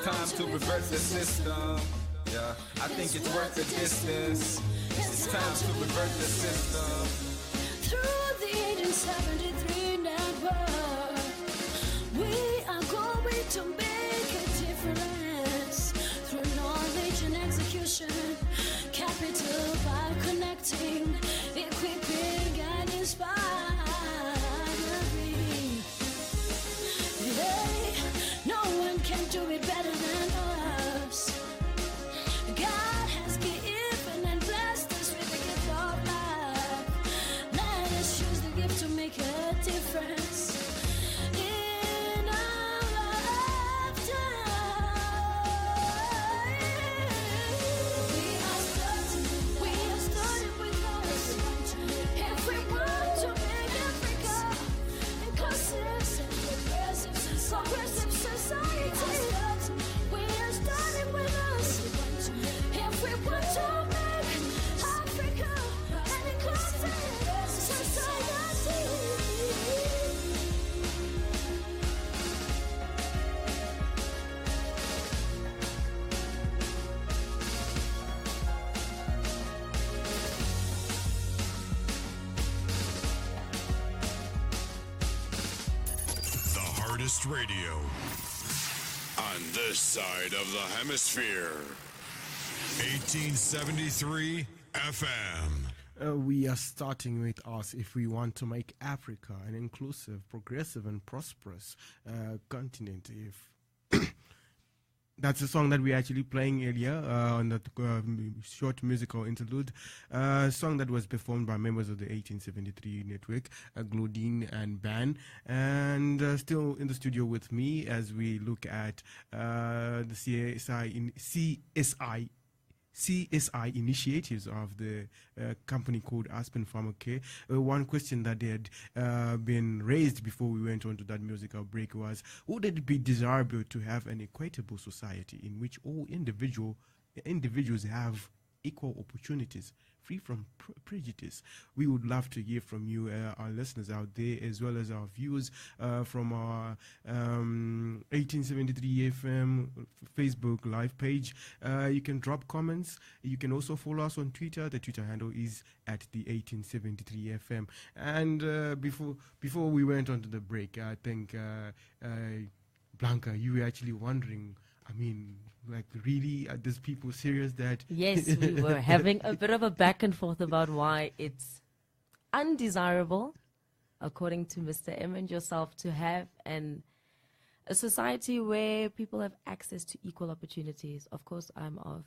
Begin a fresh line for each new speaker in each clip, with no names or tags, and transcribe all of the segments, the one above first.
time to reverse the system. Yeah, I think it's worth the distance. It's time to revert the system.
Through the 1873 network, we are going to make a difference. Through knowledge and execution, capital by connecting, equipping and inspiring. Hey, no one can do it better than us. God has given and blessed us with the gift of life. Let us use the gift to make a difference in our lifetime. We are starting with us. If we want to make Africa inclusive and progressive society, we are starting with us. If we want to make Africa an inclusive society.
The hardest radio on this side of the hemisphere. 1873 FM.
We are starting with us if we want to make Africa an inclusive, progressive, and prosperous continent. If that's the song that we're actually playing earlier on that short musical interlude, song that was performed by members of the 1873 network, Glodine and Ban, and still in the studio with me as we look at the CSI initiatives of the company called Aspen Farmer Care. One question that had been raised before we went on to that musical break was, would it be desirable to have an equitable society in which all individuals have equal opportunities, free from prejudice? We would love to hear from you, our listeners out there, as well as our viewers from our 1873 FM Facebook live page. You can drop comments. You can also follow us on Twitter. The Twitter handle is at the 1873 FM. And before we went on to the break, I think, Blanca, you were actually wondering, I mean, like, really, are these people serious that...
Yes, we were having a bit of a back and forth about why it's undesirable, according to Mr. M and yourself, to have a society where people have access to equal opportunities. Of course, I'm of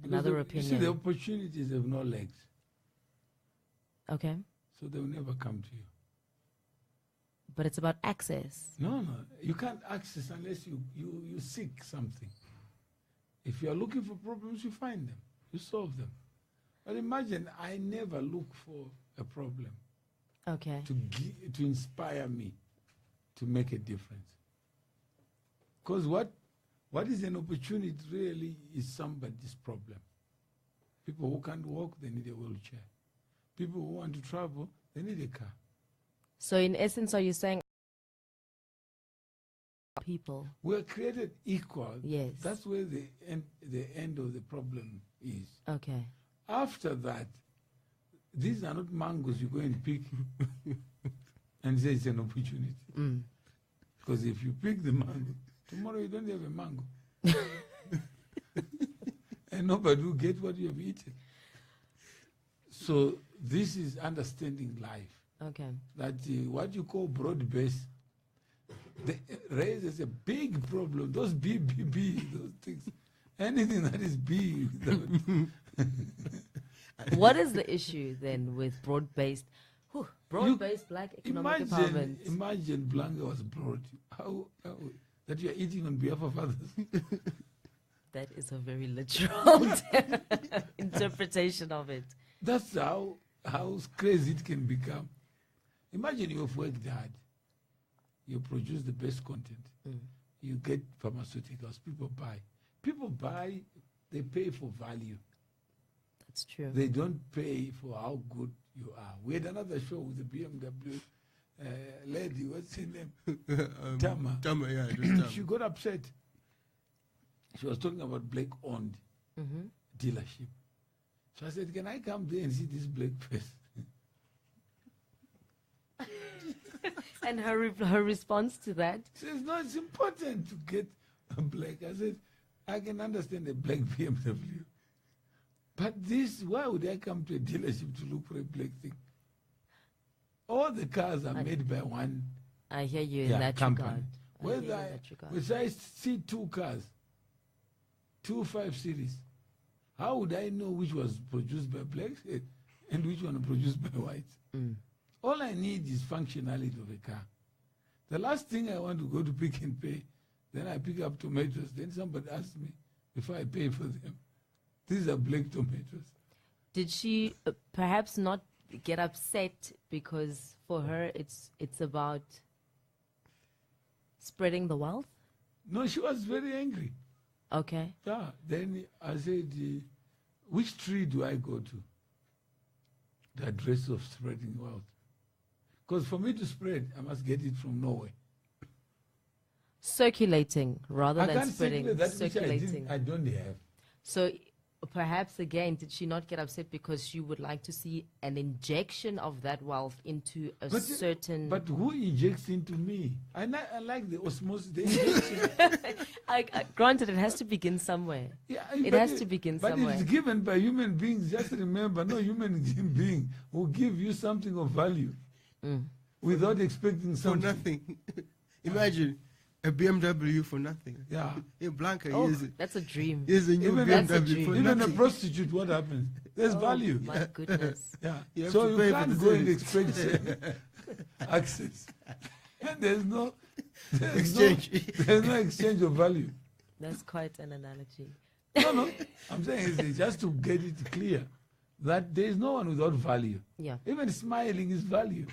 another opinion.
You see, the opportunities have no legs.
Okay.
So they'll never come to you.
But it's about access.
No. You can't access unless you seek something. If you are looking for problems, you find them. You solve them. But imagine, I never look for a problem.
Okay.
To inspire me to make a difference. Because what is an opportunity really is somebody's problem. People who can't walk, they need a wheelchair. People who want to travel, they need a car.
So in essence, are you saying people?
We're created equal.
Yes.
That's where the end of the problem is.
Okay.
After that, these are not mangoes you go and pick and say it's an opportunity. Because if you pick the mango, tomorrow you don't have a mango. And nobody will get what you have eaten. So this is understanding life.
Okay.
That what you call broad-based raises a big problem. Those B, those things. Anything that is B.
What is the issue then with broad-based black economic empowerment?
Imagine Blanca was broad. How that you are eating on behalf of others.
That is a very literal interpretation of it.
That's how crazy it can become. Imagine you have worked hard. You produce the best content. You get pharmaceuticals. People buy, they pay for value.
That's true.
They don't pay for how good you are. We had another show with the BMW lady, what's her name? Tama.
Tama, yeah.
She got upset. She was talking about black-owned dealership. So I said, can I come there and see this black person?
And her response to that?
She says, no, it's important to get a black. I said, I can understand a black BMW. But this, why would I come to a dealership to look for a black thing? All the cars are made by one
I hear you in that
company.
regard.
Whether I see two cars, 2 5 Series, how would I know which was produced by blacks and which one produced by whites? All I need is functionality of a car. The last thing I want to go to Pick and Pay, then I pick up tomatoes, then somebody asks me before I pay for them, these are black tomatoes.
Did she perhaps not get upset because for her it's about spreading the wealth?
No, she was very angry.
Okay.
Yeah, then I said, which tree do I go to? The address of spreading wealth. Because for me to spread, I must get it from nowhere.
Circulating rather
I
than
can't
spreading.
circulate that
Circulating.
which I don't have.
So perhaps again, did she not get upset because she would like to see an injection of that wealth into a certain...
But who injects into me? I like the osmosis, the injection.
Granted, it has to begin somewhere.
Yeah,
It has to begin
but
somewhere.
it's given by human beings. Just remember, no human being will give you something of value without expecting
For
something.
nothing. Imagine a BMW for nothing.
Yeah.
Hey, Blanca,
That's a dream.
here's a new
Even
That's a
BMW
dream.
for
Even a
nothing.
prostitute, what happens? There's value.
My goodness.
Yeah.
You have
So
to
you
pay for
can't
the
go and
service.
expect access. And there's no
Exchange.
there's no exchange of value.
That's quite an analogy.
No. I'm saying it's just to get it clear that there is no one without value.
Yeah.
Even smiling is value.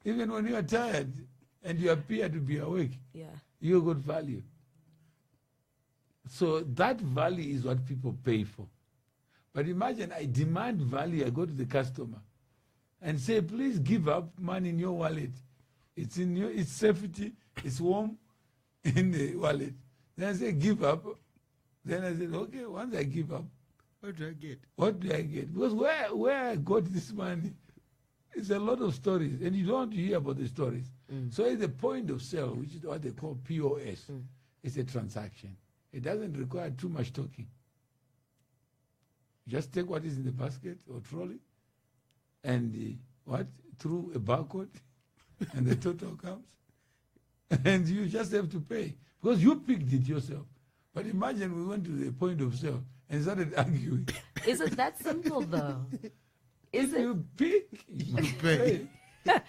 Even when you are tired and you appear to be awake,
Yeah.
you got value. So that value is what people pay for. But imagine I demand value, I go to the customer and say, please give up money in your wallet. It's in your, it's safety, it's warm in the wallet. Then I say, give up. Then I said, okay, once I give up,
What do I get?
what do I get? Because where I got this money, it's a lot of stories, and you don't want to hear about the stories. So at the point of sale, which is what they call POS, it's a transaction. It doesn't require too much talking. Just take what is in the basket or trolley, and through a barcode, and the total comes, and you just have to pay because you picked it yourself. But imagine we went to the point of sale and started arguing.
Is it that simple though? Is
If
it?
you pick, you
pay.
pay.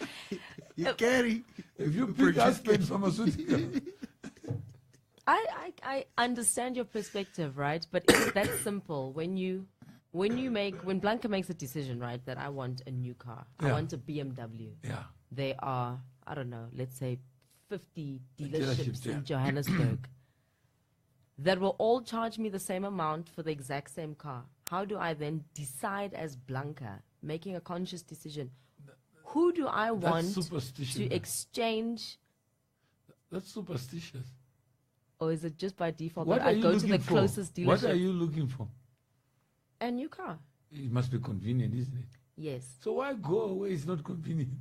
You carry.
If you pick Aspen Pharmaceutical,
I understand your perspective, right? But is it that simple when Blanca makes a decision, right, that I want a new car, I
Yeah.
want a BMW.
yeah,
There are, I don't know, let's say 50
Dealerships,
dealerships
yeah.
in Johannesburg that will all charge me the same amount for the exact same car. How do I then decide as Blanca, making a conscious decision, who do I want
superstition.
to exchange,
That's superstitious.
or is it just by default
What
that
are
I
you
go to
looking
the
for?
closest dealership?
What are you looking for?
A new car.
It must be convenient, isn't it?
Yes.
So why go away? It's not convenient.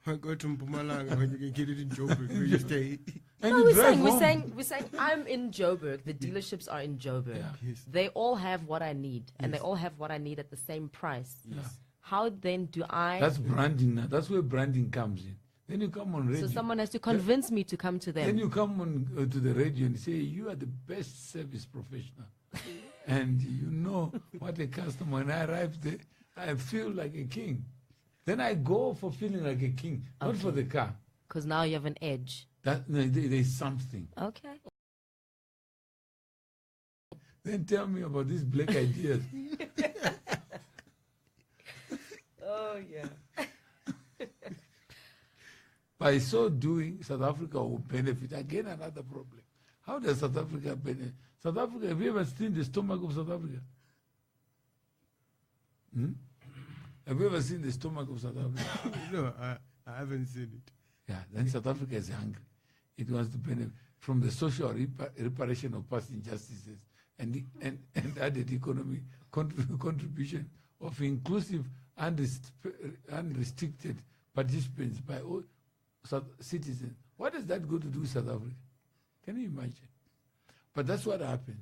I go to Mpumalanga when you can get it in Joburg where you stay.
And
No,
you
we're
drive
saying,
home.
we're saying I'm in Joburg. The dealerships are in Joburg.
Yeah.
Yes.
They all have what I need, and they all have what I need at the same price.
Yeah.
How then do I?
That's branding now. That's where branding comes in. Then you come on radio.
So someone has to convince me to come to them.
Then you come on to the radio and say, you are the best service professional. And you know what a customer, when I arrive there, I feel like a king. Then I go for feeling like a king, not for the car.
Because now you have an edge.
There's something.
Okay.
Then tell me about these black ideas.
Oh yeah.
By so doing, South Africa will benefit. Again, another problem. How does South Africa benefit? South Africa, have you ever seen the stomach of South Africa? Have you ever seen the stomach of South Africa?
No, I haven't seen it.
Yeah, then South Africa is hungry. It wants to benefit. from the social reparation of past injustices and added economic contribution of inclusive unrestricted participants by all citizens. What does that go to do with South Africa? Can you imagine? But that's what happens.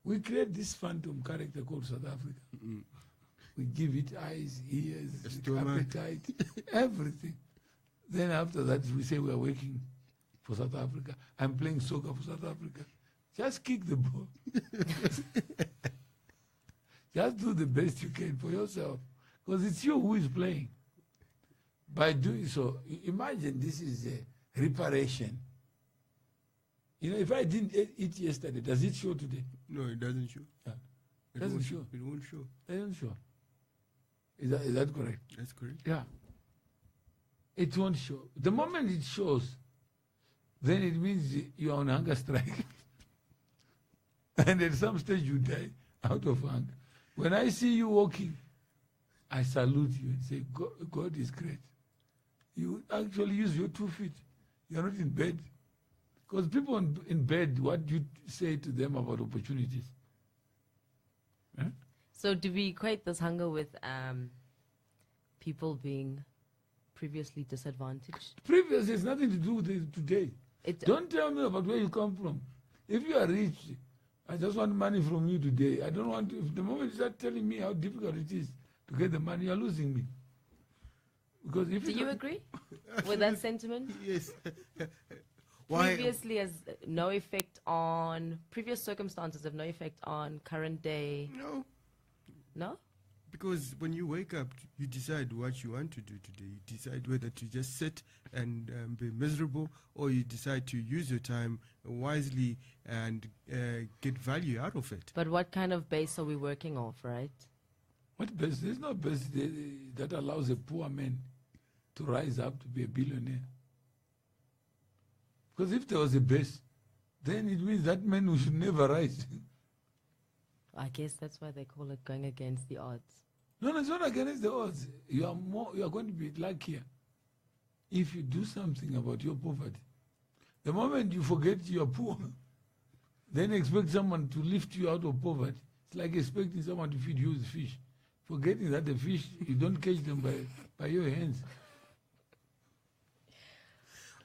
We create this phantom character called South Africa. Mm-hmm. We give it eyes, ears, appetite, everything. Then after that, we say we are working for South Africa. I'm playing soccer for South Africa. Just kick the ball. Just do the best you can for yourself. Because it's you who is playing. By doing so, imagine this is a reparation. You know, if I didn't eat yesterday, does it show today?
No, it doesn't show.
Yeah. It doesn't show.
It won't show.
It doesn't show. Is that correct?
That's correct.
Yeah. It won't show. The moment it shows, then it means you are on hunger strike. And at some stage you die out of hunger. When I see you walking, I salute you and say, God is great. You actually use your 2 feet. You're not in bed. Because people in bed, what do you say to them about opportunities? Huh?
So do we equate this hunger with people being previously disadvantaged?
Previous has nothing to do with it today. Don't tell me about where you come from. If you are rich, I just want money from you today. I don't want to, if the moment you start telling me how difficult it is to get the money, you're losing me. Because if
do you agree with that sentiment?
Yes.
Why? Previously has no effect on, previous circumstances have no effect on current day.
No.
No?
Because when you wake up, you decide what you want to do today. You decide whether to just sit and be miserable, or you decide to use your time wisely and get value out of it.
But what kind of base are we working off, right?
What base? There's no base that allows a poor man to rise up to be a billionaire. Because if there was a base, then it means that man should never rise.
I guess that's why they call it going against the odds.
No, it's not against the odds. You are going to be luckier if you do something about your poverty. The moment you forget you are poor, then expect someone to lift you out of poverty. It's like expecting someone to feed you with fish. Forgetting that the fish, you don't catch them by your hands.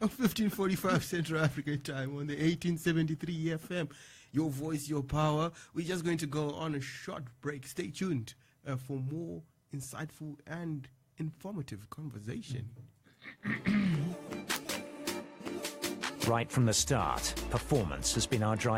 15:45 Central African time on the 1873 FM. Your voice, your power. We're just going to go on a short break. Stay tuned for more insightful and informative conversation.
Right from the start, performance has been our driving